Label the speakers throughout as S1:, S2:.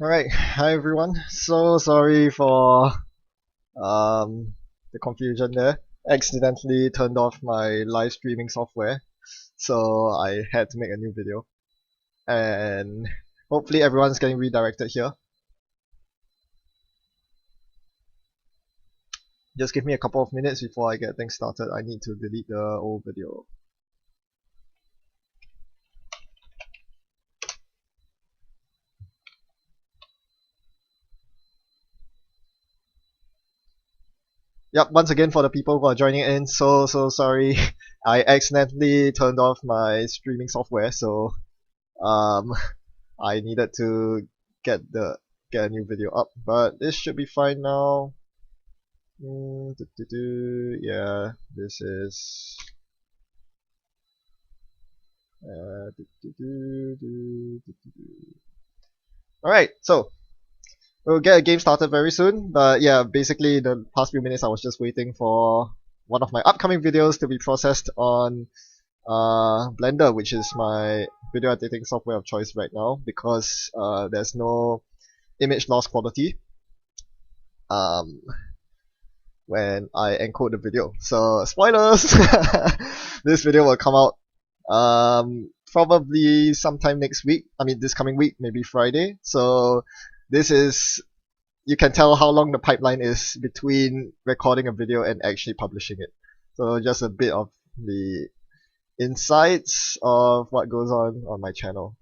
S1: Alright, hi everyone. So sorry for the confusion there. Accidentally turned off my live streaming software, so I had to make a new video. And hopefully everyone's getting redirected here. Just give me a couple of minutes before I get things started. I need to delete the old video. Yep, once again for the people who are joining in, so sorry. I accidentally turned off my streaming software, so um I needed to get the get a new video up, but this should be fine now. Yeah, this is alright, so we'll get a game started very soon, but yeah, basically the past few minutes I was just waiting for one of my upcoming videos to be processed on Blender, which is my video editing software of choice right now, because there's no image loss quality um, when I encode the video. So spoilers! This video will come out probably sometime next week. I mean this coming week, maybe Friday. So this is, you can tell how long the pipeline is between recording a video and actually publishing it. So just a bit of the insights of what goes on my channel.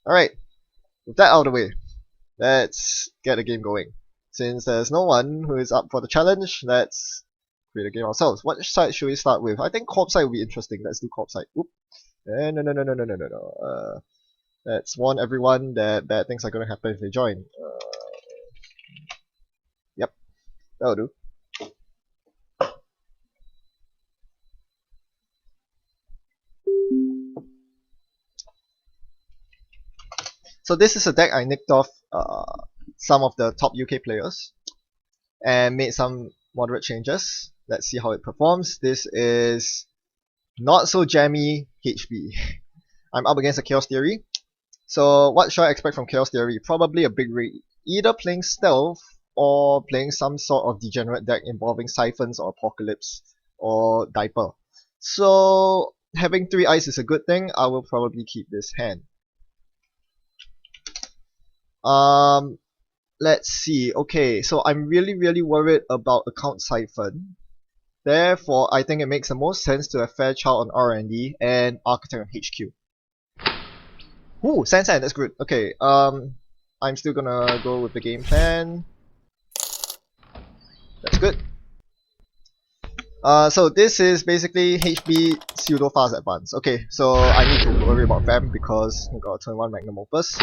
S1: Alright, with that out of the way, let's get the game going. Since there's no one who is up for the challenge, let's create a game ourselves. What side should we start with? I think corp side would be interesting. Let's do corp side. Oop. No. Let's warn everyone that bad things are going to happen if they join. Yep, that'll do. So this is a deck I nicked off some of the top UK players and made some moderate changes. Let's see how it performs. This is not so jammy HB. I'm up against a Chaos Theory. So what should I expect from Chaos Theory? Probably a big raid. Either playing Stealth or playing some sort of degenerate deck involving Siphons or Apocalypse or Diaper. So having 3 eyes is a good thing. I will probably keep this hand. Let's see. Okay, so I'm really worried about Account Siphon. Therefore, I think it makes the most sense to have Fairchild on R&D and Architect on HQ. Ooh, Sand, that's good. Okay, I'm still gonna go with the game plan. That's good. So this is basically HB pseudo fast advance. Okay, so I need to worry about Vamp because we got turn 1 Magnum Opus.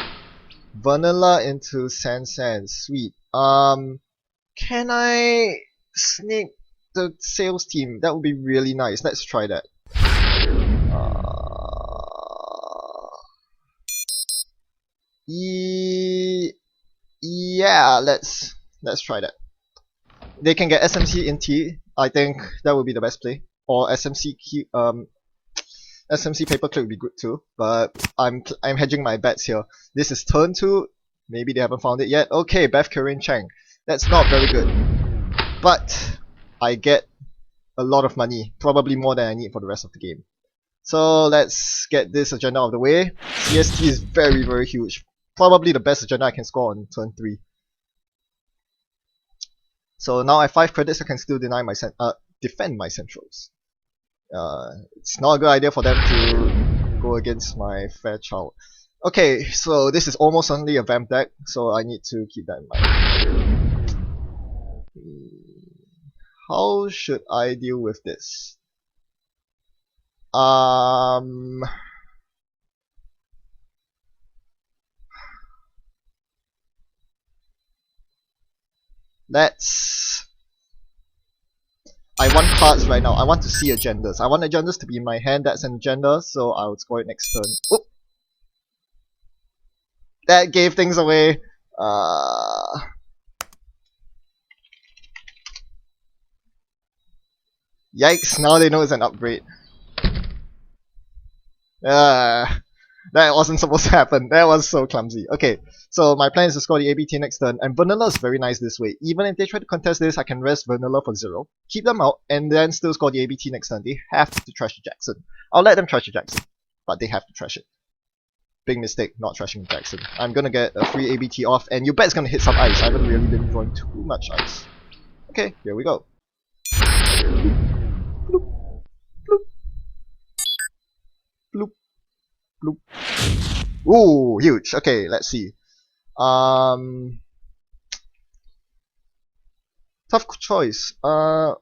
S1: Vanilla into Sand, sweet. Can I sneak the sales team? That would be really nice. Let's try that. Yeah, let's try that. They can get SMC in T. I think that would be the best play. Or SMC SMC paperclip would be good too. But I'm hedging my bets here. This is turn 2. Maybe they haven't found it yet. Okay, Beth Corinne Chang. That's not very good. But I get a lot of money. Probably more than I need for the rest of the game. So let's get this agenda out of the way. CST is very huge. Probably the best agenda I can score on turn 3. So now I have 5 credits, I can still defend my centrals. It's not a good idea for them to go against my Fairchild. Okay, so this is almost certainly a Vamp deck, so I need to keep that in mind. How should I deal with this? I want cards right now. I want to see agendas. I want agendas to be in my hand. That's an agenda, so I would score it next turn. Oop! That gave things away. Yikes, now they know it's an upgrade. That wasn't supposed to happen. That was so clumsy. Okay, so my plan is to score the ABT next turn, and Vanilla is very nice this way. Even if they try to contest this, I can rest Vanilla for 0, keep them out, and then still score the ABT next turn. They have to trash the Jackson. I'll let them trash the Jackson, but they have to trash it. Big mistake not trashing Jackson. I'm gonna get a free ABT off, and you bet it's gonna hit some ice. I haven't really been drawing too much ice. Okay, here we go. Bloop, bloop, bloop, bloop. Ooh, huge. Okay, let's see. Tough choice. I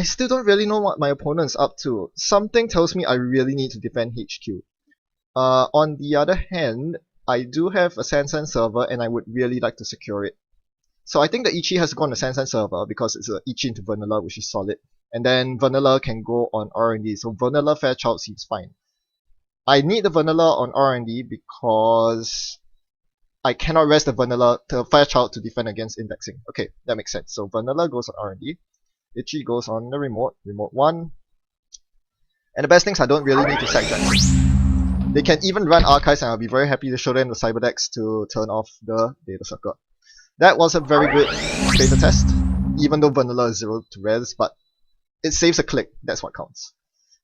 S1: still don't really know what my opponent's up to. Something tells me I really need to defend HQ. On the other hand, I do have a Sansan server and I would really like to secure it. So I think the Ichi has to go on the Sansan server because it's a Ichi into Vanilla, which is solid. And then Vanilla can go on R&D, so Vanilla Fairchild seems fine. I need the Vanilla on R&D because I cannot rest the Fairchild to defend against indexing. Okay, that makes sense. So Vanilla goes on R&D. Ichi goes on the remote 1. And the best thing is I don't really need to sack Jackson. They can even run archives and I'll be very happy to show them the Cyberdex to turn off the data circuit. That was a very good beta test, even though Vanilla is 0 to res, but it saves a click, that's what counts.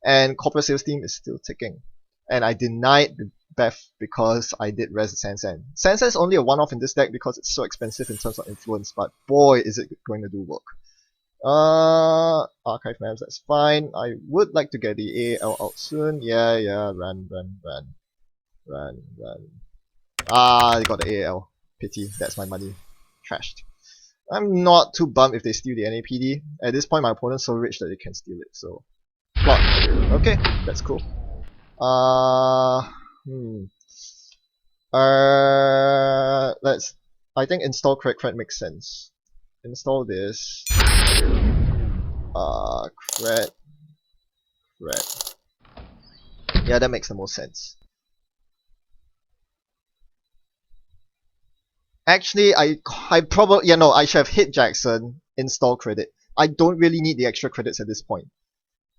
S1: And corporate sales team is still ticking. And I denied the Beth because I did res Sansan. Sansan is only a one-off in this deck because it's so expensive in terms of influence, but boy is it going to do work. Archive maps, that's fine. I would like to get the AL out soon. Yeah, run. Ah, I got the AL. Pity, that's my money. Trashed. I'm not too bummed if they steal the NAPD. At this point, my opponent's so rich that they can steal it, so... Plot. Okay, that's cool. Let's... I think install cred makes sense. Install this. Cred. Yeah, that makes the most sense. Actually, I probably, I should have hit Jackson, install credit. I don't really need the extra credits at this point.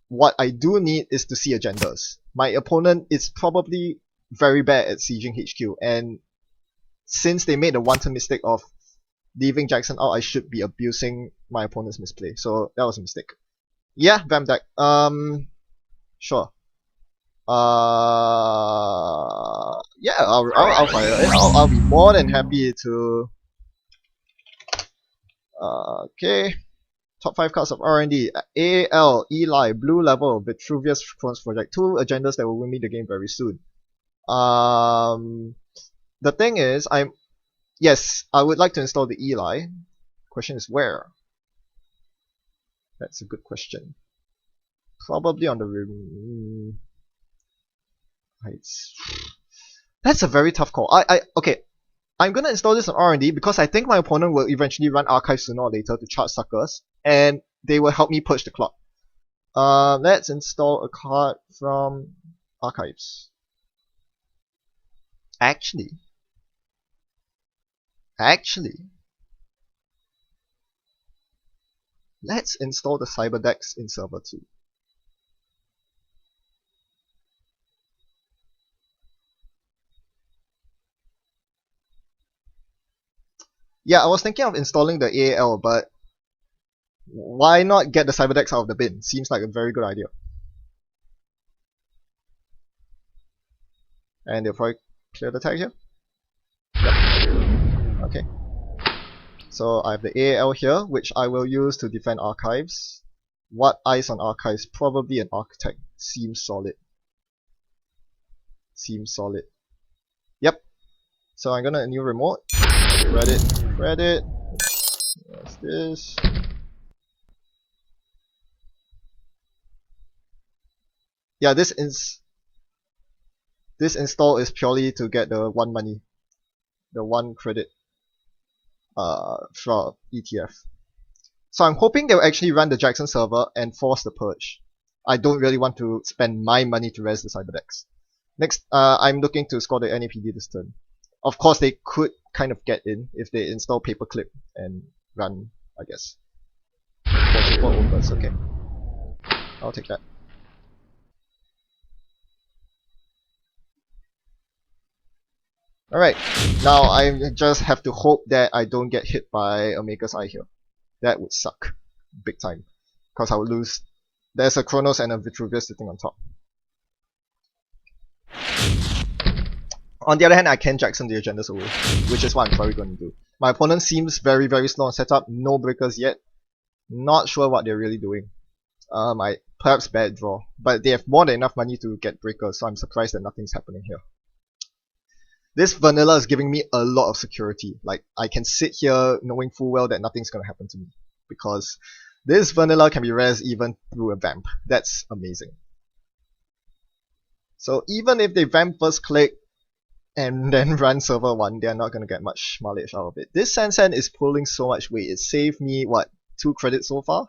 S1: What I do need is to see agendas. My opponent is probably very bad at sieging HQ, and since they made the one-turn mistake of leaving Jackson out, I should be abusing my opponent's misplay. So that was a mistake. Yeah, Vamp deck. Sure. Yeah, I'll fire it. I'll be more than happy to. Okay. Top 5 cards of R&D. AL, Eli, Blue Level, Vitruvius Crohn's Project. 2 agendas that will win me the game very soon. The thing is, yes, I would like to install the Eli. Question is where? That's a good question. Probably on the heights. That's a very tough call. Okay. I'm gonna install this on R&D because I think my opponent will eventually run archives sooner or later to charge suckers, and they will help me push the clock. Let's install a card from archives. Actually, let's install the Cyberdex in server 2. Yeah, I was thinking of installing the AAL, but why not get the Cyberdex out of the bin? Seems like a very good idea. And they'll probably clear the tag here. Yep. Okay. So I have the AAL here, which I will use to defend archives. What eyes on archives? Probably an architect. Seems solid. Yep. So I'm gonna new remote. Credit. What's this? Yeah, this install is purely to get the 1 money, the 1 credit for ETF. So I'm hoping they'll actually run the Jackson server and force the purge. I don't really want to spend my money to res the Cyberdex. Next, I'm looking to score the NAPD this turn. Of course, they could kind of get in if they install Paperclip and run, I guess. for triple overs. Okay, I'll take that. Alright, now I just have to hope that I don't get hit by Omega's Eye here. That would suck. Big time. Because I would lose. There's a Chronos and a Vitruvius sitting on top. On the other hand, I can Jackson the agendas away, which is what I'm probably going to do. My opponent seems very, very slow on setup. No breakers yet. Not sure what they're really doing. Perhaps bad draw. But they have more than enough money to get breakers, so I'm surprised that nothing's happening here. This vanilla is giving me a lot of security. Like, I can sit here knowing full well that nothing's gonna happen to me. Because this vanilla can be res even through a vamp. That's amazing. So even if they vamp first click and then run server 1, they're not gonna get much mileage out of it. This Sansan is pulling so much weight. It saved me, what, 2 credits so far?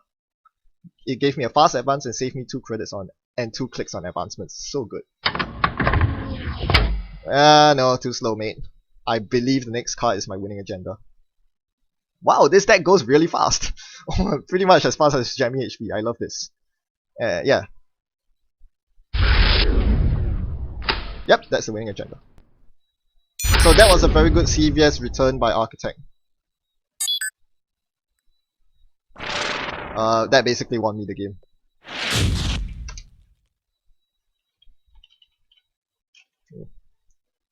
S1: It gave me a fast advance and saved me 2 credits on and 2 clicks on advancements. So good. No, too slow, mate. I believe the next card is my winning agenda. Wow, this deck goes really fast. Pretty much as fast as Jammy HP. I love this. Yeah. Yep, that's the winning agenda. So that was a very good CVS return by Architect. That basically won me the game.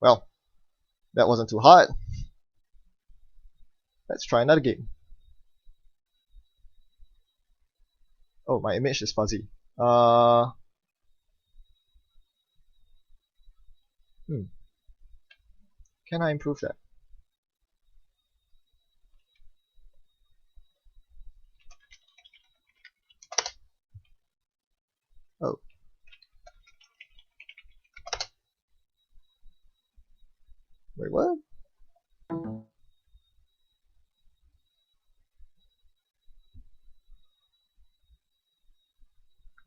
S1: Well, that wasn't too hard. Let's try another game. Oh, my image is fuzzy. Can I improve that? Oh. Wait, what?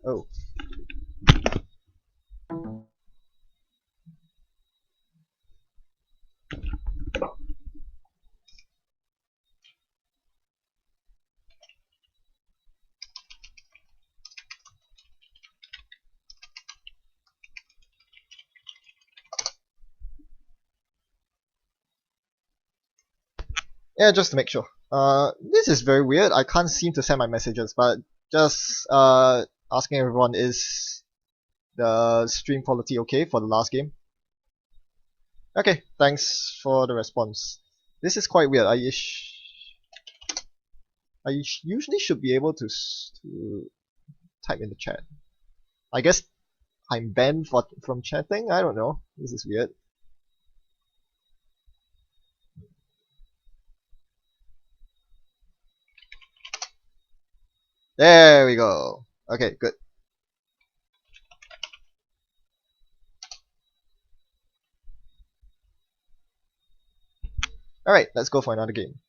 S1: Oh. Yeah, just to make sure. This is very weird. I can't seem to send my messages, but just asking everyone, is the stream quality okay for the last game? Okay, thanks for the response. This is quite weird. I usually should be able to type in the chat. I guess I'm banned from chatting? I don't know. This is weird. There we go. Okay, good. Alright, let's go for another game.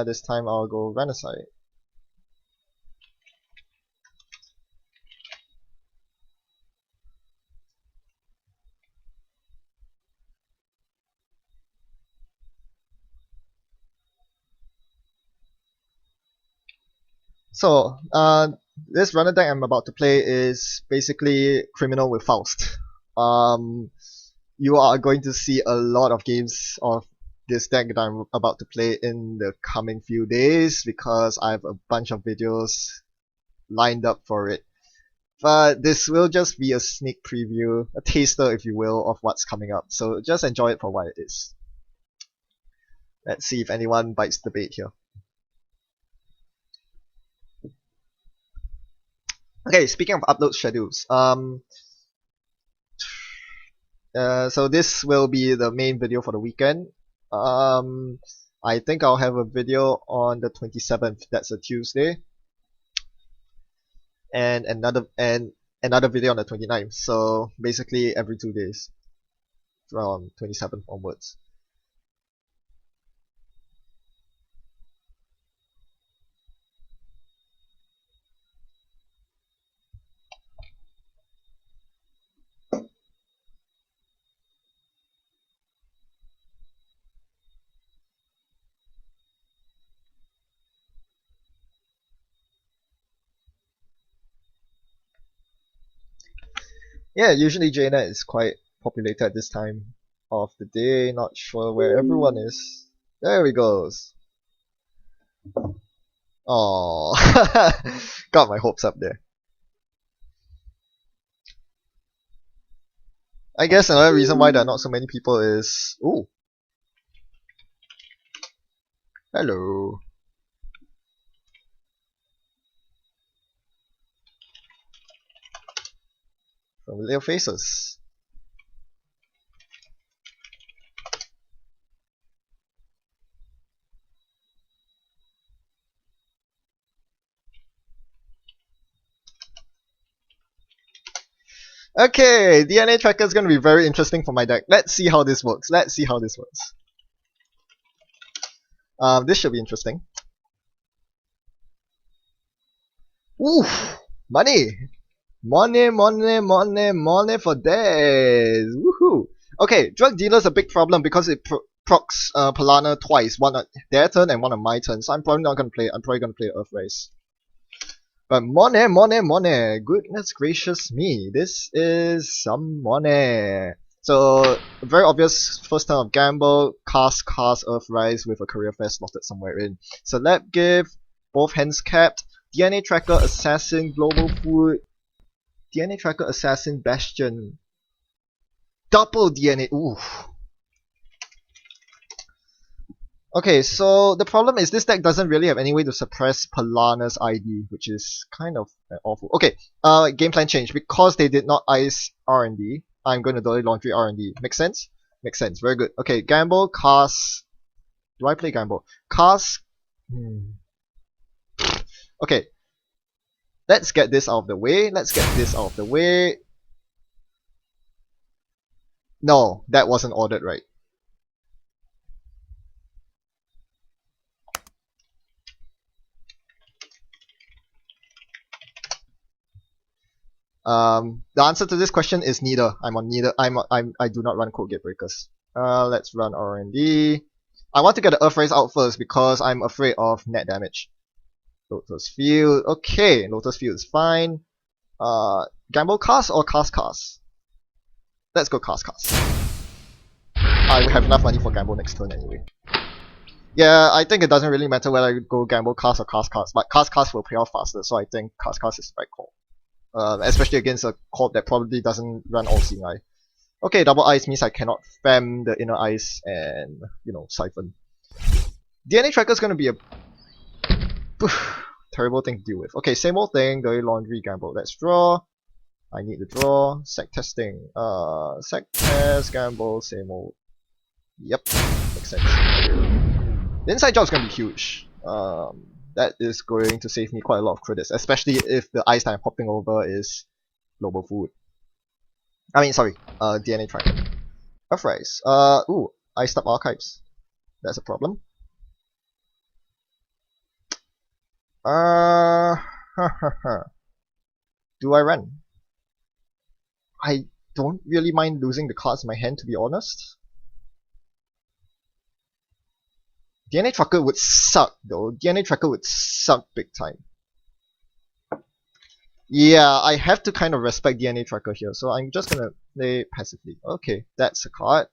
S1: This time I'll go Renaside. So, this runner deck I'm about to play is basically Criminal with Faust. You are going to see a lot of games of this deck that I'm about to play in the coming few days because I have a bunch of videos lined up for it. But this will just be a sneak preview, a taster if you will, of what's coming up. So just enjoy it for what it is. Let's see if anyone bites the bait here. Okay, speaking of upload schedules, so this will be the main video for the weekend. I think I'll have a video on the 27th, that's a Tuesday, and another video on the 29th. So basically every 2 days from 27th onwards. Yeah, usually JNet is quite populated at this time of the day. Not sure where everyone is. There we goes. Oh, got my hopes up there. I guess another reason why there are not so many people is, ooh, hello. Familiar faces. Okay, DNA tracker is going to be very interesting for my deck. Let's see how this works. Let's see how this works. This should be interesting. Ooh, money! Money, money, money, money for days! Woohoo! Okay, drug dealer's a big problem because it procs Polana twice, one on their turn and one on my turn. So I'm probably not gonna play. I'm probably gonna play Earth Race. But money, money, money! Goodness gracious me! This is some money. So very obvious first turn of gamble, cast Earth Rise with a career fair slotted somewhere in. Select give, both hands capped. DNA tracker, assassin, global food. DNA tracker, assassin, bastion. Double DNA. Ooh. Okay, so the problem is this deck doesn't really have any way to suppress Palana's ID, which is kind of awful. Okay, game plan change. Because they did not ice R&D, I'm going to Dirty Laundry R&D. Make sense? Makes sense. Very good. Okay, gamble, cast. Do I play gamble? Cast. Okay, let's get this out of the way. Let's get this out of the way. No, that wasn't ordered right. The answer to this question is neither. I'm on neither. I do not run code gate breakers. Let's run R&D. I want to get the Earth Race out first because I'm afraid of net damage. Lotus Field. Okay, Lotus Field is fine. Gamble cast or cast cast? Let's go cast cast. I will have enough money for gamble next turn anyway. Yeah, I think it doesn't really matter whether I go gamble cast or cast cast, but cast will pay off faster, so I think cast is the right call. Especially against a corp that probably doesn't run all seeing eye. Okay, double ice means I cannot fam the inner ice and, you know, siphon. DNA tracker is gonna be a terrible thing to deal with. Okay, same old thing, dirty laundry, gamble. Let's draw. I need to draw. Sec testing. Sec test, gamble, same old. Yep, makes sense. The inside job is gonna be huge. That is going to save me quite a lot of credits, especially if the ice that I'm hopping over is global food. I mean, sorry, DNA tracker. Earth Rise. Ooh, iced up archives. That's a problem. Do I run? I don't really mind losing the cards in my hand, to be honest. DNA Tracker would suck though. DNA Tracker would suck big time. Yeah, I have to kind of respect DNA Tracker here, so I'm just gonna play passively. Okay, that's a card.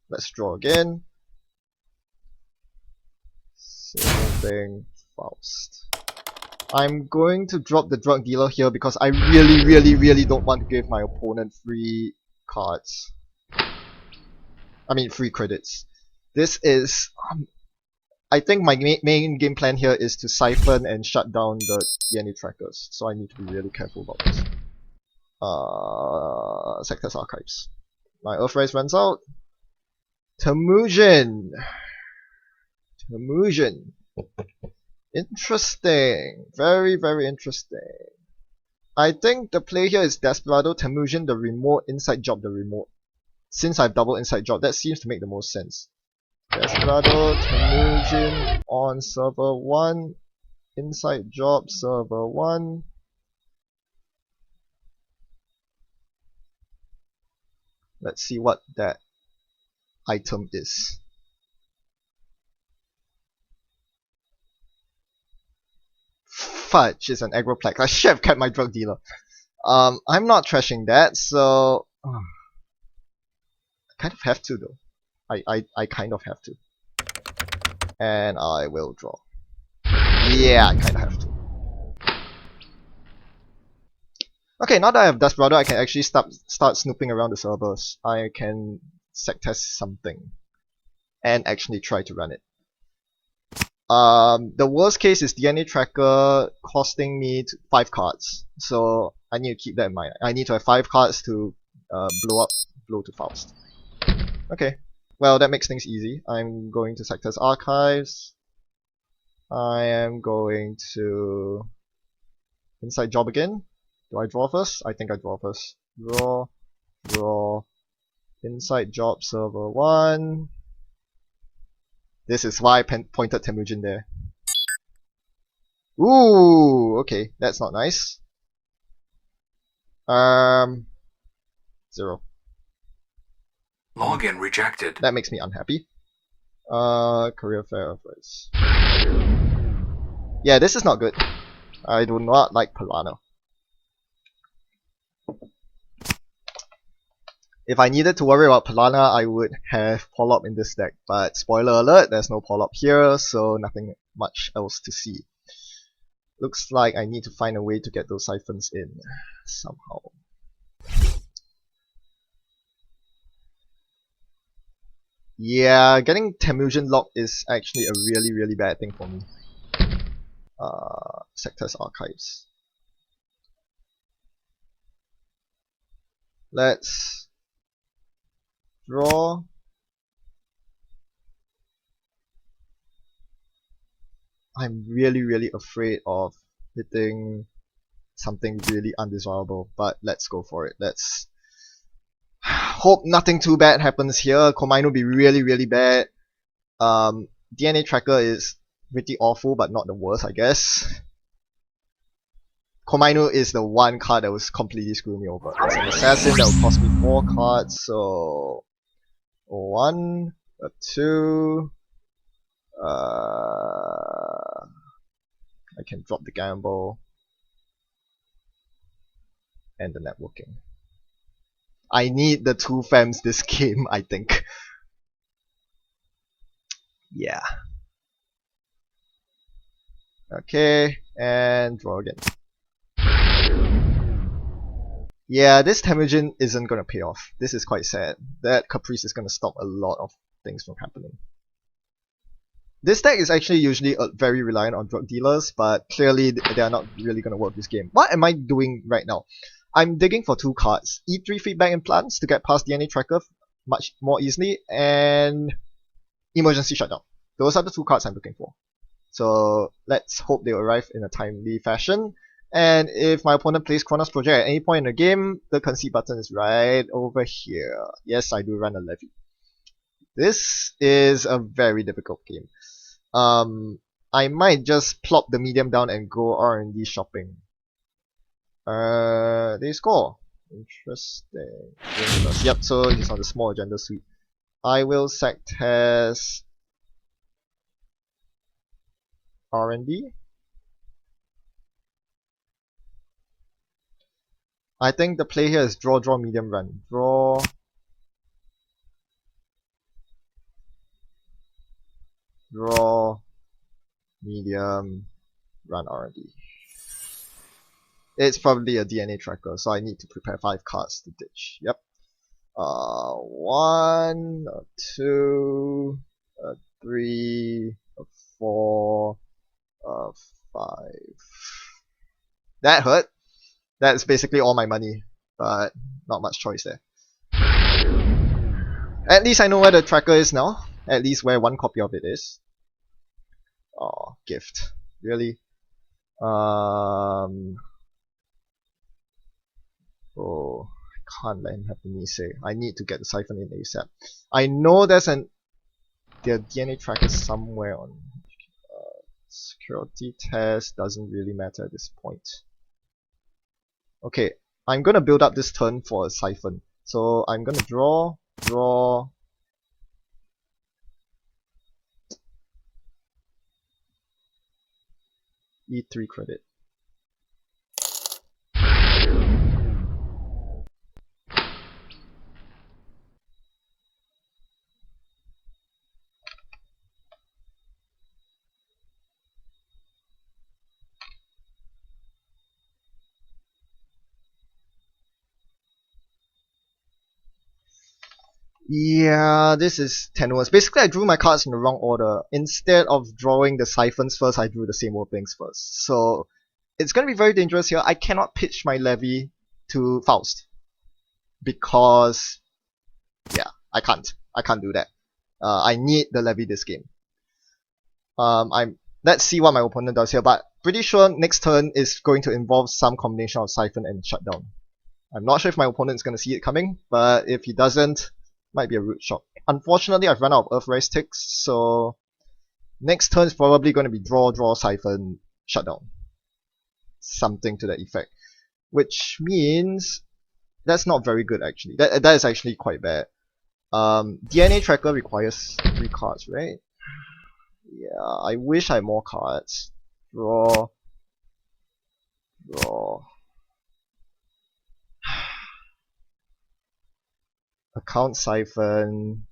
S1: Let's draw again. Same thing, Faust. I'm going to drop the drug dealer here because I really don't want to give my opponent free cards. I mean free credits. This is I think my main game plan here is to siphon and shut down the DNA trackers, so I need to be really careful about this. Sectors Archives. My Earth Rise runs out. Temujin! Temujin. Interesting. Very interesting. I think the play here is Desperado, Temujin, the remote, Inside Job, the remote. Since I've double Inside Job, that seems to make the most sense. Desperado, Temujin on server 1, Inside Job, server 1. Let's see what that item is. fudge, it's an Agroplex. I should have kept my drug dealer. I'm not trashing that, so I kind of have to though. I kind of have to. And I will draw. Yeah, I kind of have to. Okay, now that I have Dust Brother, I can actually start snooping around the servers. I can sec test something and actually try to run it. The worst case is DNA Tracker costing me 5 cards, so I need to keep that in mind. I need to have 5 cards to blow to Faust. Okay, well that makes things easy. I'm going to sec test Archives. I am going to Inside Job again. Do I draw first? I think I draw first. Draw. Inside Job Server 1. This is why I pointed Temujin there. Ooh, okay, that's not nice. 0.
S2: Login rejected.
S1: That makes me unhappy. Career fair offers. Yeah, this is not good. I do not like Piranha. If I needed to worry about Piranha, I would have Polop in this deck, but spoiler alert, there's no Polop here, so nothing much else to see. Looks like I need to find a way to get those siphons in, somehow. Yeah, getting Temujin locked is actually a really bad thing for me. Sectors Archives. Let's draw. I'm really afraid of hitting something really undesirable, but let's go for it. Let's hope nothing too bad happens here. Komainu will be really bad. DNA Tracker is pretty awful, but not the worst, I guess. Komainu is the one card that was completely screwing me over. It's an assassin that will cost me 4 cards, so 1, 2. I can drop the gamble and the networking. I need the 2 FAMs this game, I think. Yeah. Okay, and draw again. Yeah, this Temujin isn't gonna pay off. This is quite sad. That Caprice is gonna stop a lot of things from happening. This deck is actually usually very reliant on drug dealers, but clearly they are not really gonna work this game. What am I doing right now? I'm digging for 2 cards. E3 Feedback Implants to get past DNA Tracker much more easily, and Emergency Shutdown. Those are the 2 cards I'm looking for. So let's hope they arrive in a timely fashion. And if my opponent plays Chronos Project at any point in the game, the concede button is right over here. Yes, I do run a levy. This is a very difficult game. I might just plop the medium down and go R&D shopping. They score. Interesting. Yep, so he's on the small agenda suite. I will sec test R&D. I think the play here is draw, medium, run. Draw, medium, run R&D. It's probably a DNA Tracker, so I need to prepare 5 cards to ditch. Yep. 1, 2, 3, 4, 5. That hurt. That's basically all my money, but not much choice there. At least I know where the tracker is now. At least where 1 copy of it is. Oh, gift. Really? Oh, I can't let him have the Nisei. I need to get the Siphon in ASAP. I know there's the DNA tracker somewhere on security test. Doesn't really matter at this point. Okay, I'm gonna build up this turn for a Siphon. So I'm gonna draw. E3 credit. Yeah, this is tenuous. Basically, I drew my cards in the wrong order. Instead of drawing the siphons first, I drew the same old things first. So it's going to be very dangerous here. I cannot pitch my levy to Faust because, yeah, I can't. I can't do that. I need the levy this game. Let's see what my opponent does here, but pretty sure next turn is going to involve some combination of siphon and shutdown. I'm not sure if my opponent is going to see it coming, but if he doesn't, might be a root shot. Unfortunately, I've run out of Earthrise ticks, so next turn is probably going to be draw, siphon, shutdown. Something to that effect. Which means that's not very good actually. That is actually quite bad. DNA tracker requires 3 cards, right? Yeah, I wish I had more cards. Draw. Account siphon.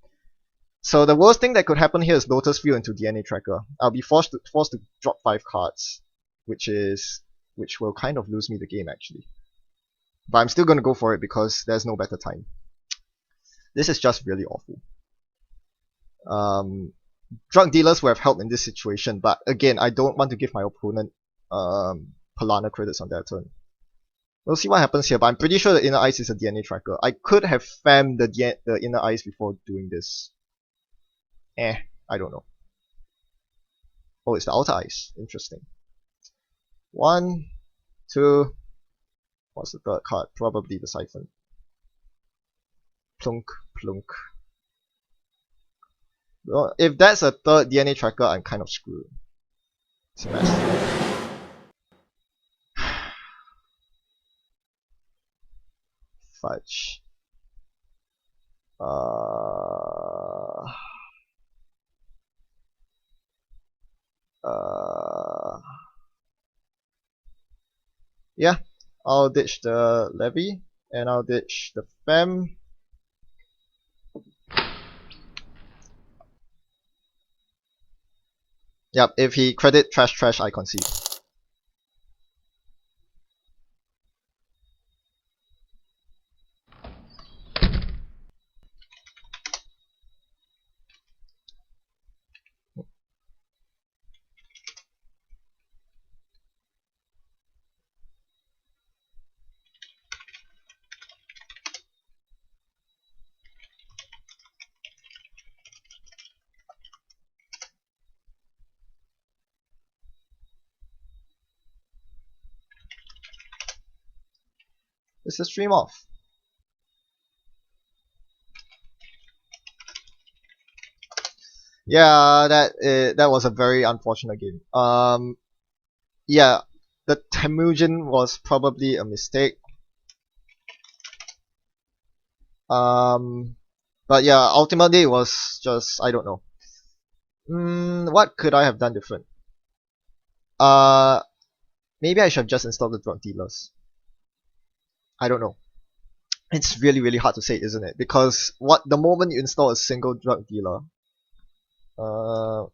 S1: So the worst thing that could happen here is Lotus Field into DNA Tracker. I'll be forced to drop 5 cards, which will kind of lose me the game actually. But I'm still gonna go for it because there's no better time. This is just really awful. Drug dealers would have helped in this situation, but again, I don't want to give my opponent Palana credits on their turn. We'll see what happens here, but I'm pretty sure the Inner Ice is a DNA Tracker. I could have fammed the Inner Ice before doing this. I don't know. Oh, it's the Outer Ice. Interesting. 1, 2. What's the third card? Probably the Siphon. Plunk, plunk. Well, if that's a third DNA Tracker, I'm kind of screwed. It's a mess. Fudge. Yeah, I'll ditch the Levy, and I'll ditch the Fem. Yep, if he credit trash, I concede. This is stream off. Yeah, that was a very unfortunate game. Yeah, the Temujin was probably a mistake. But yeah, ultimately it was just, I don't know. What could I have done different? Uh, Maybe I should have just installed the drug dealers. I don't know. It's really hard to say, isn't it? Because the moment you install a single drug dealer, uh,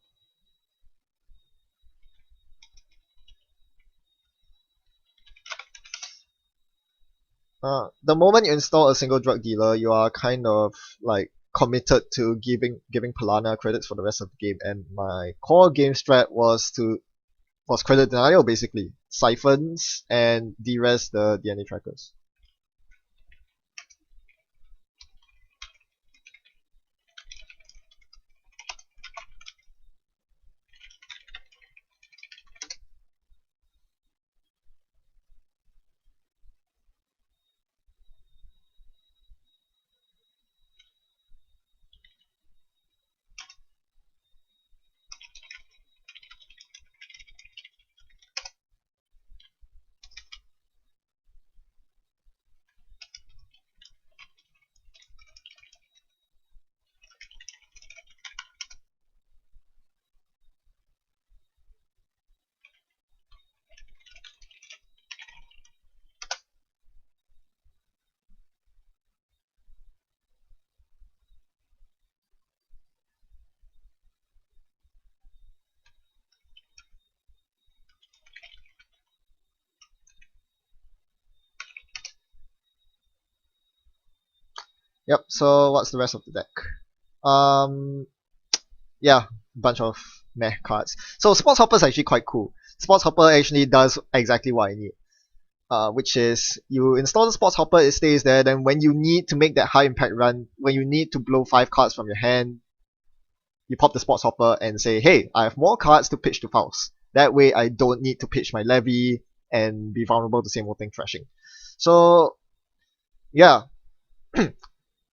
S1: the moment you install a single drug dealer, you are kind of like committed to giving Palana credits for the rest of the game. And my core game strat was credit denial basically, siphons and de-res the DNA trackers. Yep, so what's the rest of the deck? Yeah, bunch of meh cards. So Sports Hopper is actually quite cool. Sports Hopper actually does exactly what I need. Which is you install the Sports Hopper, it stays there, then when you need to make that high impact run, when you need to blow 5 cards from your hand, you pop the Sports Hopper and say, hey, I have more cards to pitch to Faust. That way I don't need to pitch my Levy and be vulnerable to same old thing thrashing. So, yeah.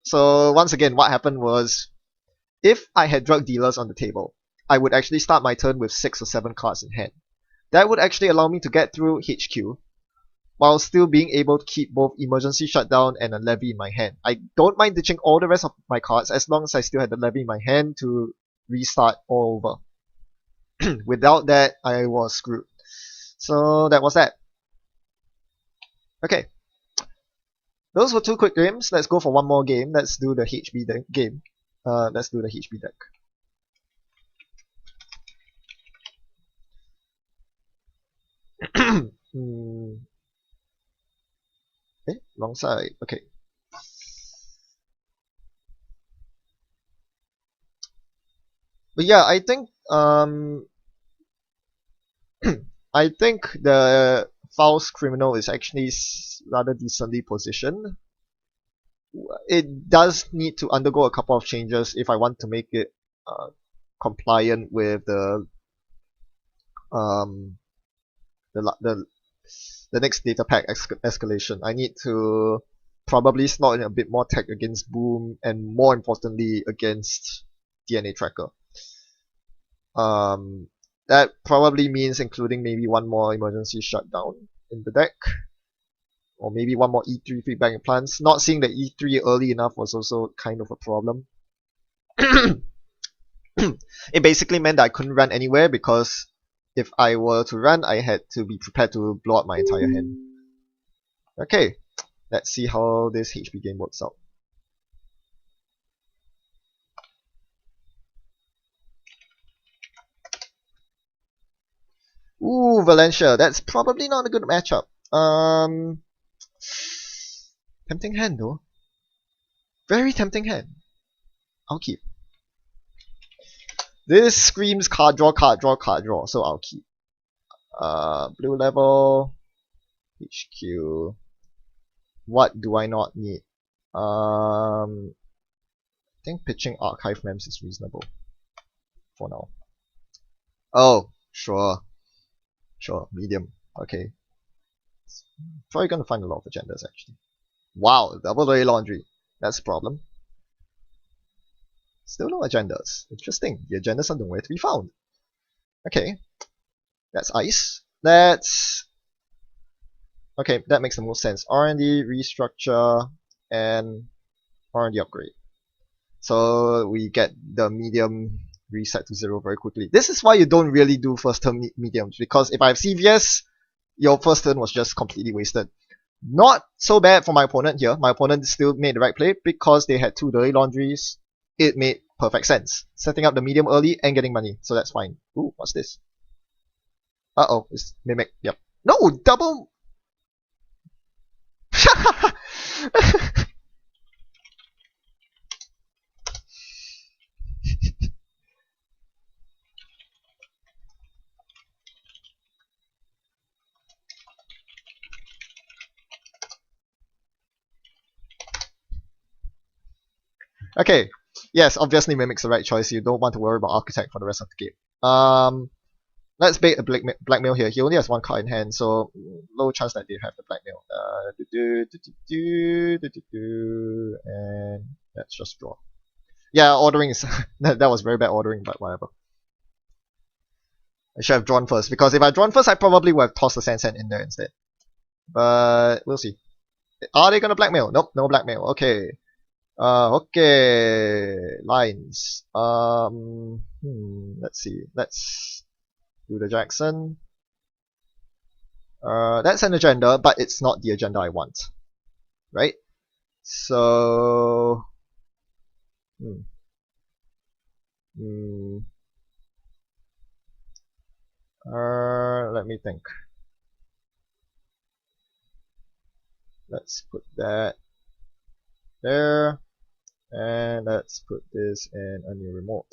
S1: So, once again, what happened was, if I had drug dealers on the table, I would actually start my turn with 6 or 7 cards in hand. That would actually allow me to get through HQ, while still being able to keep both Emergency Shutdown and a Levy in my hand. I don't mind ditching all the rest of my cards as long as I still had the Levy in my hand to restart all over. Without that, I was screwed. So that was that. Okay, those were 2 quick games. Let's go for one more game. Let's do the HB game. Let's do the HB deck. Wrong side. Okay. But yeah, I think I think the Faust criminal is actually rather decently positioned. It does need to undergo a couple of changes if I want to make it compliant with um the next data pack escalation. I need to probably slot in a bit more tech against Boom and more importantly against DNA Tracker. That probably means including maybe one more emergency shutdown in the deck, or maybe one more E3 feedback implants. Not seeing the E3 early enough was also kind of a problem. It basically meant that I couldn't run anywhere because if I were to run, I had to be prepared to blow up my entire hand. Okay, let's see how this HB game works out. Ooh, Valencia. That's probably not a good matchup. Tempting hand though. Very tempting hand. I'll keep. This screams card draw, card draw, card draw, so I'll keep. Blue level, HQ. What do I not need? I think pitching Archive Mems is reasonable for now. Oh, sure. Sure, medium. Okay. Probably gonna find a lot of agendas actually. Wow, double day laundry. That's a problem. Still no agendas. Interesting. The agendas are nowhere to be found. Okay. That's ice. That's okay, that makes the most sense. R&D, restructure, and R&D upgrade. So we get the medium reset to 0 very quickly. This is why you don't really do first turn mediums, because if I have CVS, your first turn was just completely wasted. Not so bad for my opponent here. My opponent still made the right play because they had 2 dirty laundries. It made perfect sense. Setting up the medium early and getting money, so that's fine. Ooh, what's this? Uh-oh, it's Mimic. Yep. No, double... Okay, yes, obviously Mimic's the right choice. You don't want to worry about Architect for the rest of the game. Let's bait a blackmail here. He only has 1 card in hand, so low chance that they have the blackmail. And let's just draw. Yeah, ordering is that was very bad ordering, but whatever. I should have drawn first, because if I drawn first, I probably would have tossed the Sand in there instead. But we'll see. Are they gonna blackmail? Nope, no blackmail. Okay. Okay. Lines. Let's see. Let's do the Jackson. That's an agenda, but it's not the agenda I want. Right? So... let me think. Let's put that there. And let's put this in a new remote.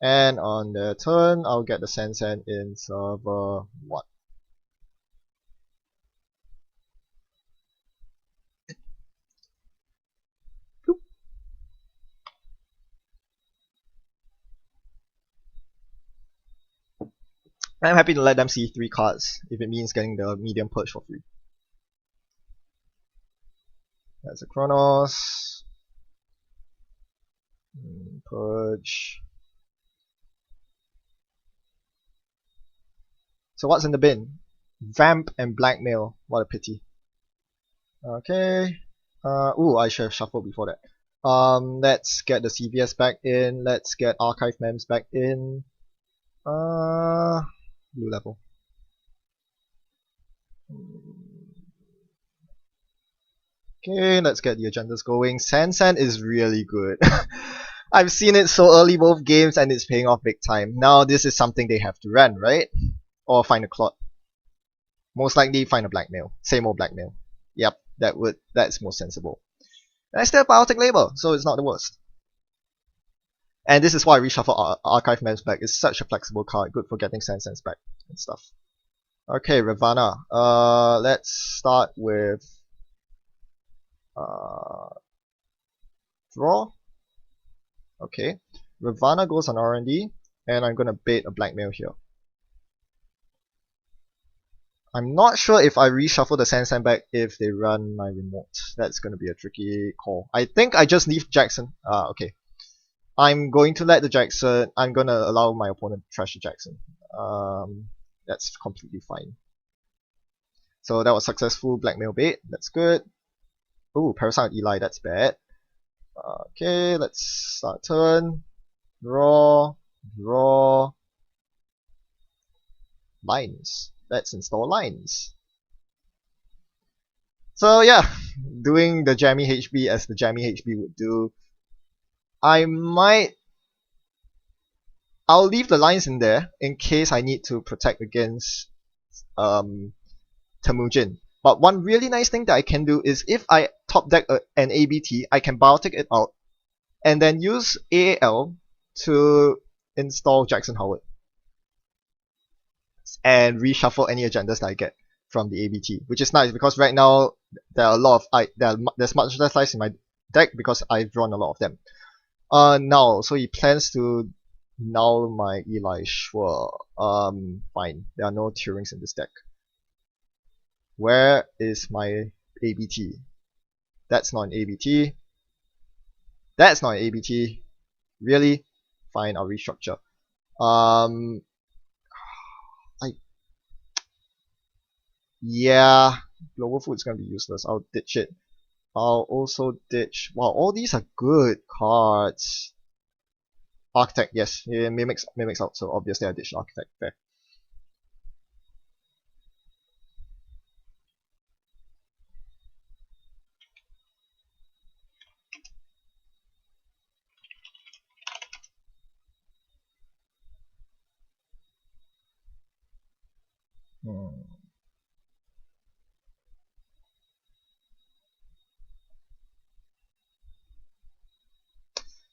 S1: And on the turn, I'll get the send in server 1. Boop. I'm happy to let them see 3 cards if it means getting the medium purge for free. That's a Chronos. Purge. So what's in the bin? Vamp and Blackmail. What a pity. Okay. I should have shuffled before that. Let's get the CVS back in. Let's get Archive Mems back in. Blue level. Okay, let's get the agendas going. Sand is really good. I've seen it so early both games and it's paying off big time. Now this is something they have to run, right? Or find a clot. Most likely find a blackmail. Same old blackmail. Yep, that's most sensible. And I still have Biotic Label, so it's not the worst. And this is why I reshuffle Archive Mems back. It's such a flexible card, good for getting Sand back and stuff. Okay, Ravana. Let's start with draw. Okay, Ravana goes on R&D, and I'm gonna bait a blackmail here. I'm not sure if I reshuffle the Sand back if they run my remote. That's gonna be a tricky call. I think I just leave Jackson. Okay. I'm going to let the Jackson. I'm gonna allow my opponent to trash the Jackson. That's completely fine. So that was successful blackmail bait. That's good. Ooh, Parasite Eli. That's bad. Okay, let's start turn. Draw. Lines. Let's install lines. So yeah, doing the jammy HB as the jammy HB would do. I'll leave the lines in there in case I need to protect against Temujin. But one really nice thing that I can do is if I top deck an ABT, I can biotic it out and then use AAL to install Jackson Howard and reshuffle any agendas that I get from the ABT, which is nice because right now there are a lot of there's much less lives in my deck because I've drawn a lot of them. Now, so he plans to null my Eli. Sure. Fine. There are no Turings in this deck. Where is my ABT? That's not an ABT. That's not an ABT. Really? Fine, I'll restructure. Yeah, Global Food's gonna be useless. I'll ditch it. I'll also ditch. Wow, all these are good cards. Architect, yes, it mimics out, so obviously I ditched Architect. Fair.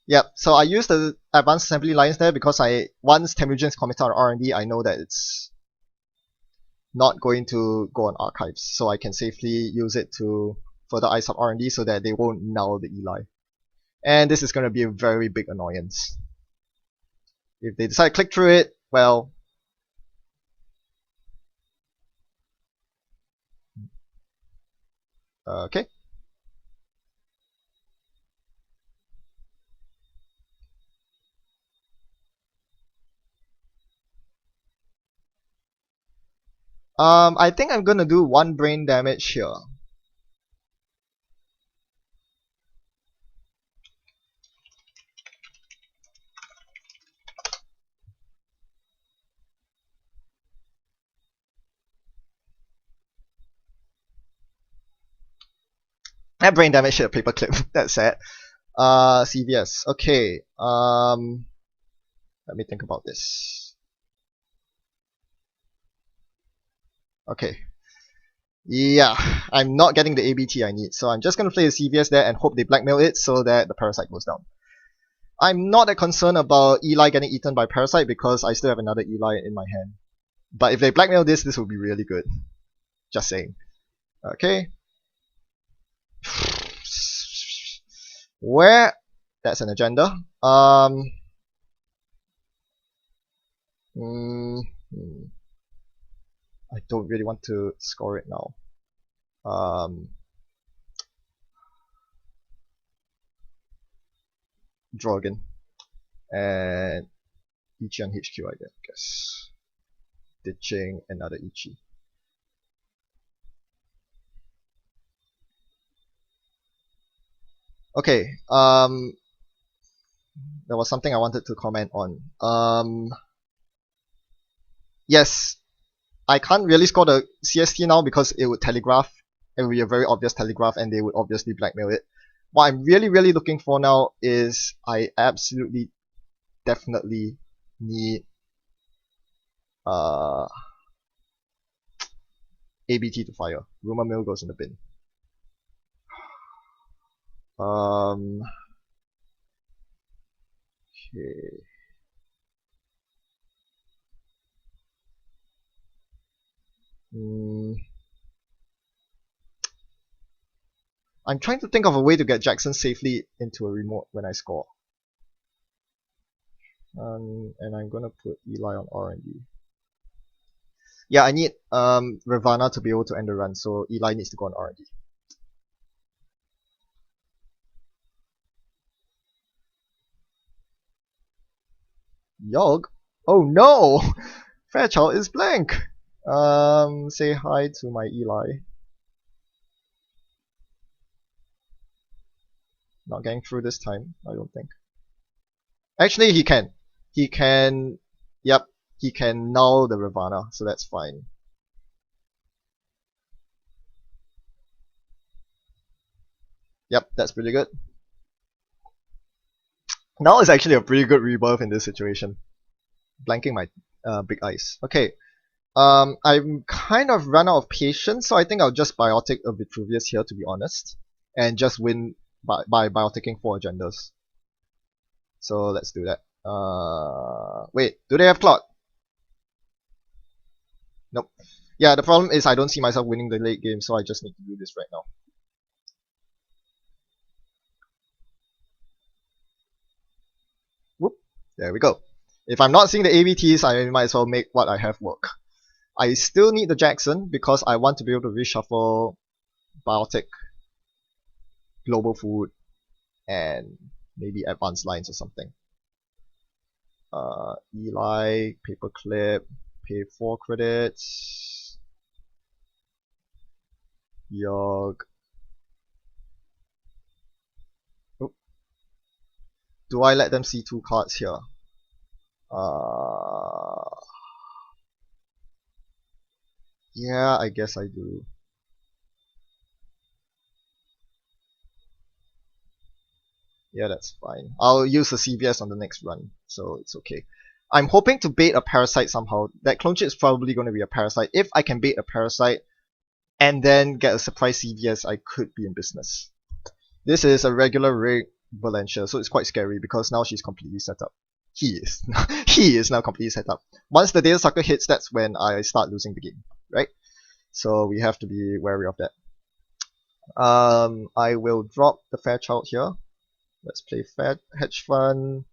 S1: Yep, so I use the advanced assembly lines there because once Temujin's committed on R&D, I know that it's not going to go on archives, so I can safely use it to further ice up R&D so that they won't null the Eli. And this is going to be a very big annoyance. If they decide to click through it, well, okay. I think I'm gonna do 1 brain damage here. That brain damage hit a paperclip. That's sad. CVS. Okay. Let me think about this. Okay. Yeah, I'm not getting the ABT I need, so I'm just gonna play the CVS there and hope they blackmail it so that the Parasite goes down. I'm not that concerned about Eli getting eaten by Parasite because I still have another Eli in my hand. But if they blackmail this, this will be really good. Just saying. Okay. Where? That's an agenda. Mm, hmm. I don't really want to score it now. Draw again. And Ichi on HQ, I guess. Ditching another Ichi. Okay, there was something I wanted to comment on. Yes, I can't really score the CST now because it would telegraph. It would be a very obvious telegraph and they would obviously blackmail it. What I'm really looking for now is I absolutely definitely need uh ABT to fire. Rumor mill goes in the bin. Okay. Mm, I'm trying to think of a way to get Jackson safely into a remote when I score. And I'm gonna put Eli on R&D. Yeah, I need Ravana to be able to end the run, so Eli needs to go on R&D. Yog? Oh no! Fairchild is blank! Say hi to my Eli. Not getting through this time, I don't think. Actually, he can. He can. Yep, he can null the Ravana, so that's fine. Yep, that's pretty good. Null is actually a pretty good rebirth in this situation. Blanking my big eyes. Okay. I'm kind of run out of patience, so I think I'll just biotic a Vitruvius here, to be honest, and just win by bioticking 4 agendas. So let's do that. Wait, do they have clock? Nope. Yeah, the problem is I don't see myself winning the late game, so I just need to do this right now. Whoop. There we go. If I'm not seeing the ABTs, I might as well make what I have work. I still need the Jackson because I want to be able to reshuffle Biotic, Global Food, and maybe Advanced Lines or something. Eli, Paperclip, pay 4 credits. Yog. Oop. Do I let them see 2 cards here? Yeah, I guess I do. Yeah, that's fine. I'll use the CVS on the next run, so it's okay. I'm hoping to bait a Parasite somehow. That clone chip is probably going to be a Parasite. If I can bait a Parasite and then get a surprise CVS, I could be in business. This is a regular rig Valencia, so it's quite scary because now she's completely set up. He is. He is now completely set up. Once the data sucker hits, that's when I start losing the game, right? So we have to be wary of that. I will drop the Fairchild here. Let's play Hedge Fund,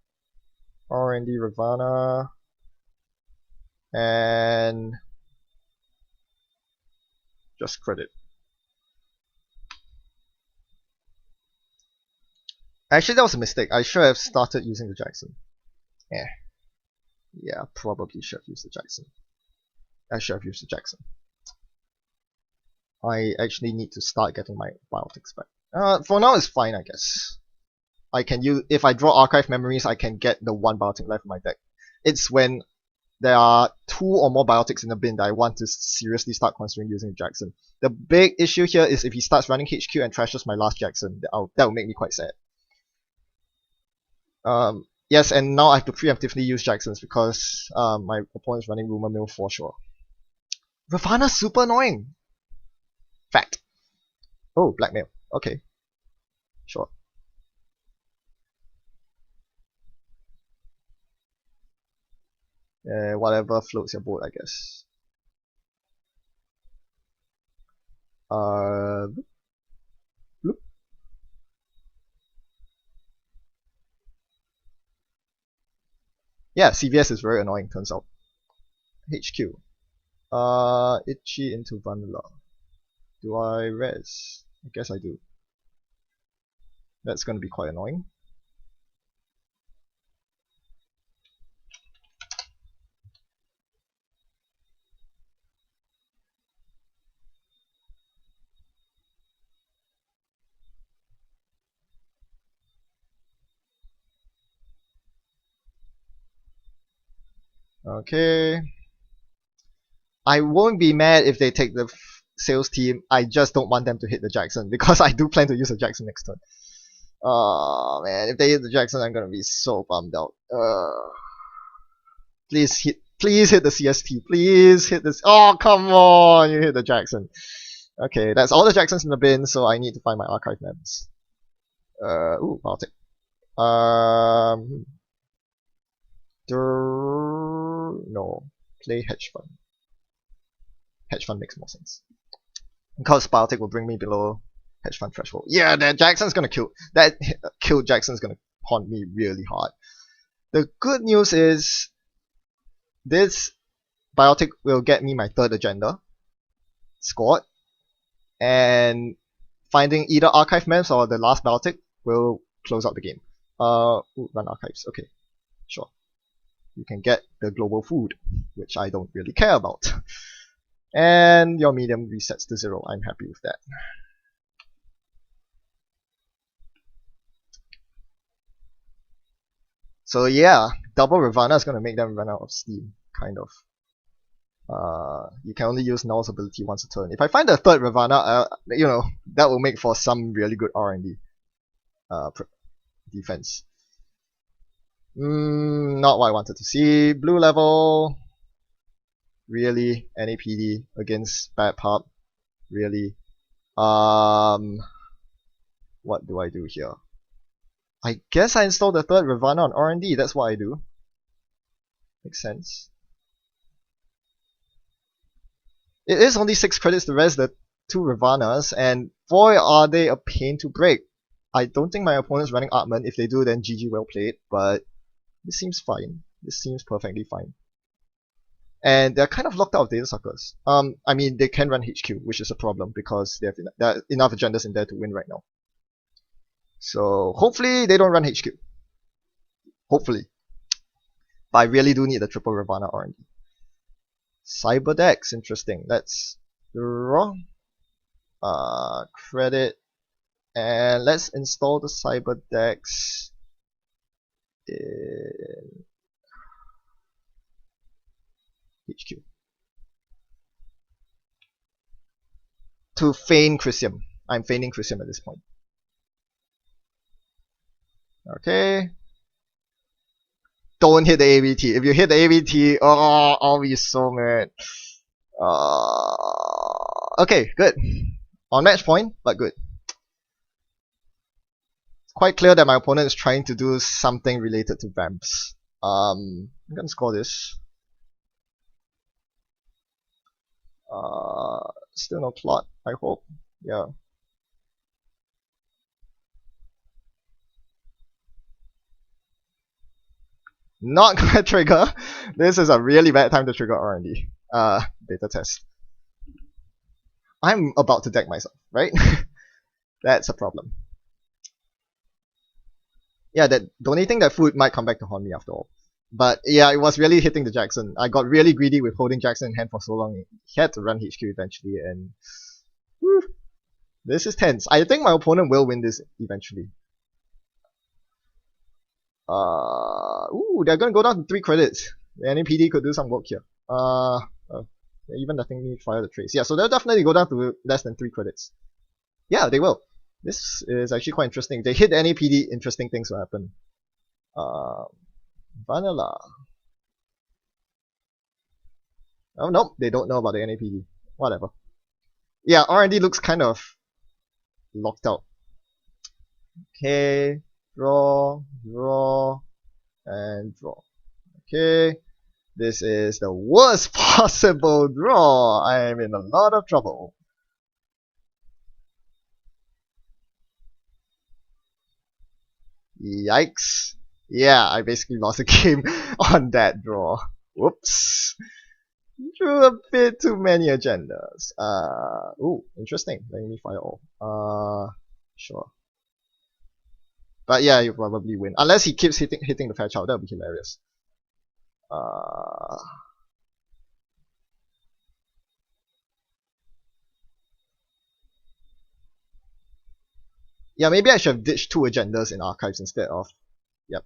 S1: R&D Ravana, and just credit. Actually, that was a mistake. I should have started using the Jackson. Yeah, probably should have used the Jackson. I should have used the Jackson. I actually need to start getting my biotics back. For now, it's fine, I guess. I can use, if I draw Archive Memories, I can get the 1 biotic left in my deck. It's when there are 2 or more biotics in the bin that I want to seriously start considering using Jackson. The big issue here is if he starts running HQ and trashes my last Jackson, that will make me quite sad. Yes, and now I have to preemptively use Jacksons because my opponent's running Rumor Mill for sure. Ravana's super annoying! Fact. Oh, blackmail. Okay. Sure. Whatever floats your boat, I guess. Bloop. Yeah, CVS is very annoying, turns out. HQ. Itchy into vanilla. Do I res? I guess I do. That's gonna be quite annoying. Okay. I won't be mad if they take the sales team. I just don't want them to hit the Jackson because I do plan to use the Jackson next turn. Oh man, if they hit the Jackson, I'm gonna be so bummed out. Please hit the CST. Please hit this. Oh come on, you hit the Jackson. Okay, that's all the Jacksons in the bin, so I need to find my archive members. Ooh, Baltic. No, play hedge fund. Hedge fund makes more sense. Because Baltic will bring me below hedge fund threshold. Yeah, that Jackson's gonna kill. That kill Jackson's gonna haunt me really hard. The good news is this Biotic will get me my third agenda scored, and finding either archive maps or the last Biotic will close out the game. Run archives. Okay, sure. You can get the global food, which I don't really care about. And your medium resets to 0. I'm happy with that. So yeah, double Ravana is gonna make them run out of steam, kind of. You can only use Null's ability once a turn. If I find a third Ravana, that will make for some really good R&D defense. Not what I wanted to see. Blue level. Really? NAPD against bad pub? Really? What do I do here? I guess I install the third Ravana on R&D. That's what I do. Makes sense. It is only 6 credits to res the 2 Ravanas, and boy are they a pain to break. I don't think my opponent's running Artman. If they do, then GG well played, but this seems fine. This seems perfectly fine. And they're kind of locked out of data suckers. I mean, they can run HQ, which is a problem because there are enough agendas in there to win right now. So hopefully they don't run HQ. Hopefully. But I really do need the triple Ravana R&D. Cyberdex, interesting. Let's draw. Credit. And let's install the Cyberdex in HQ. To feign Chrysium. I'm feigning Chrysium at this point. Okay. Don't hit the ABT. If you hit the ABT, oh, I'll be so mad. Okay, good. On match point, but good. It's quite clear that my opponent is trying to do something related to vamps. I'm gonna score this. Still no plot, I hope. Yeah. Not gonna trigger. This is a really bad time to trigger R&D. Beta test. I'm about to deck myself, right? That's a problem. Yeah, that donating that food might come back to haunt me after all. But yeah, it was really hitting the Jackson. I got really greedy with holding Jackson in hand for so long. He had to run HQ eventually, and whew, this is tense. I think my opponent will win this eventually. They're gonna go down to 3 credits. The NAPD could do some work here. They're even letting me fire the trace. Yeah, so they'll definitely go down to less than 3 credits. Yeah, they will. This is actually quite interesting. They hit the NAPD, interesting things will happen. Vanilla. Oh, nope, they don't know about the NAPD. Whatever. Yeah, R&D looks kind of locked out. Okay, draw, draw, and draw. Okay, this is the worst possible draw. I am in a lot of trouble. Yikes. Yeah, I basically lost a game on that draw. Whoops. Drew a bit too many agendas. Ooh, interesting. Let me fire all. Sure. But yeah, you probably win. Unless he keeps hitting the Fairchild, that would be hilarious. Uh, yeah, maybe I should have ditched 2 agendas in archives instead of. Yep.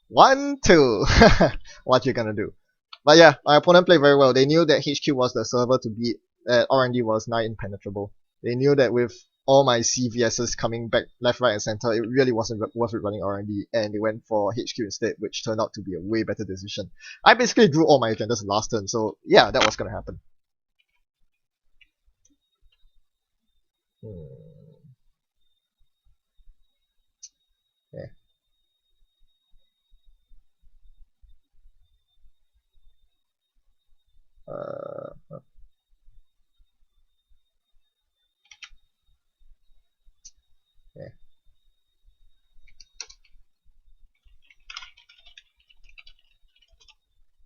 S1: One, two. What you gonna do? But yeah, my opponent played very well. They knew that HQ was the server to beat, that R&D was nigh impenetrable. They knew that with all my CVSs coming back left, right, and center, it really wasn't worth it running R&D, and they went for HQ instead, which turned out to be a way better decision. I basically drew all my agendas last turn, so yeah, that was gonna happen. Hmm. Yeah. Uh, yeah.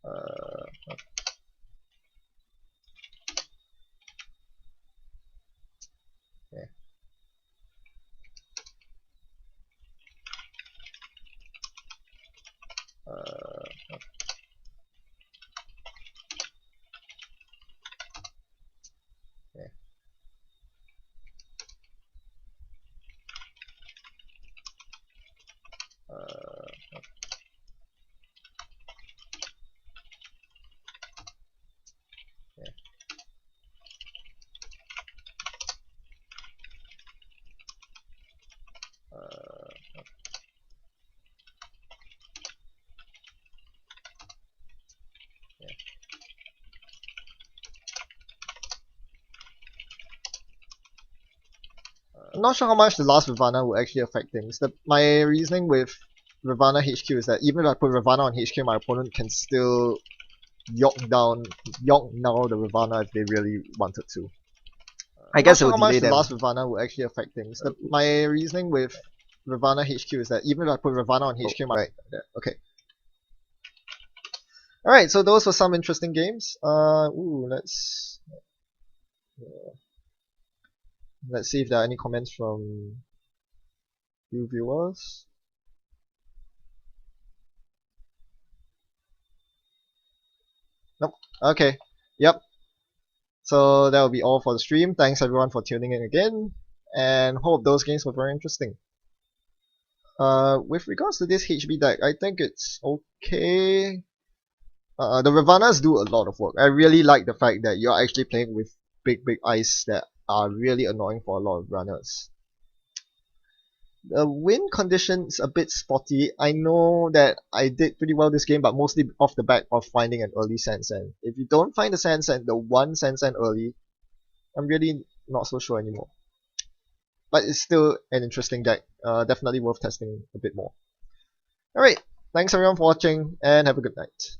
S1: Uh, yeah. Uh, yeah. Uh, yeah. Uh, yeah. I'm not sure how much the last Ravana will actually affect things. My reasoning with Ravana HQ is that even if I put Ravana on HQ, my opponent can still York now the Ravana if they really wanted to. I guess it will delay them. The last Ravana will actually affect things. My reasoning with Ravana HQ is that even if I put Ravana on HQ, right, okay. Alright, so those were some interesting games. Let's see if there are any comments from you viewers. Nope. Okay. Yep. So that will be all for the stream. Thanks everyone for tuning in again, and hope those games were very interesting. With regards to this HB deck, I think it's okay. The Ravanas do a lot of work. I really like the fact that you're actually playing with big ice that are really annoying for a lot of runners. The win condition's a bit spotty. I know that I did pretty well this game, but mostly off the back of finding an early Sansan. If you don't find the Sansan, the one Sansan early, I'm really not so sure anymore. But it's still an interesting deck. Definitely worth testing a bit more. Alright, thanks everyone for watching, and have a good night.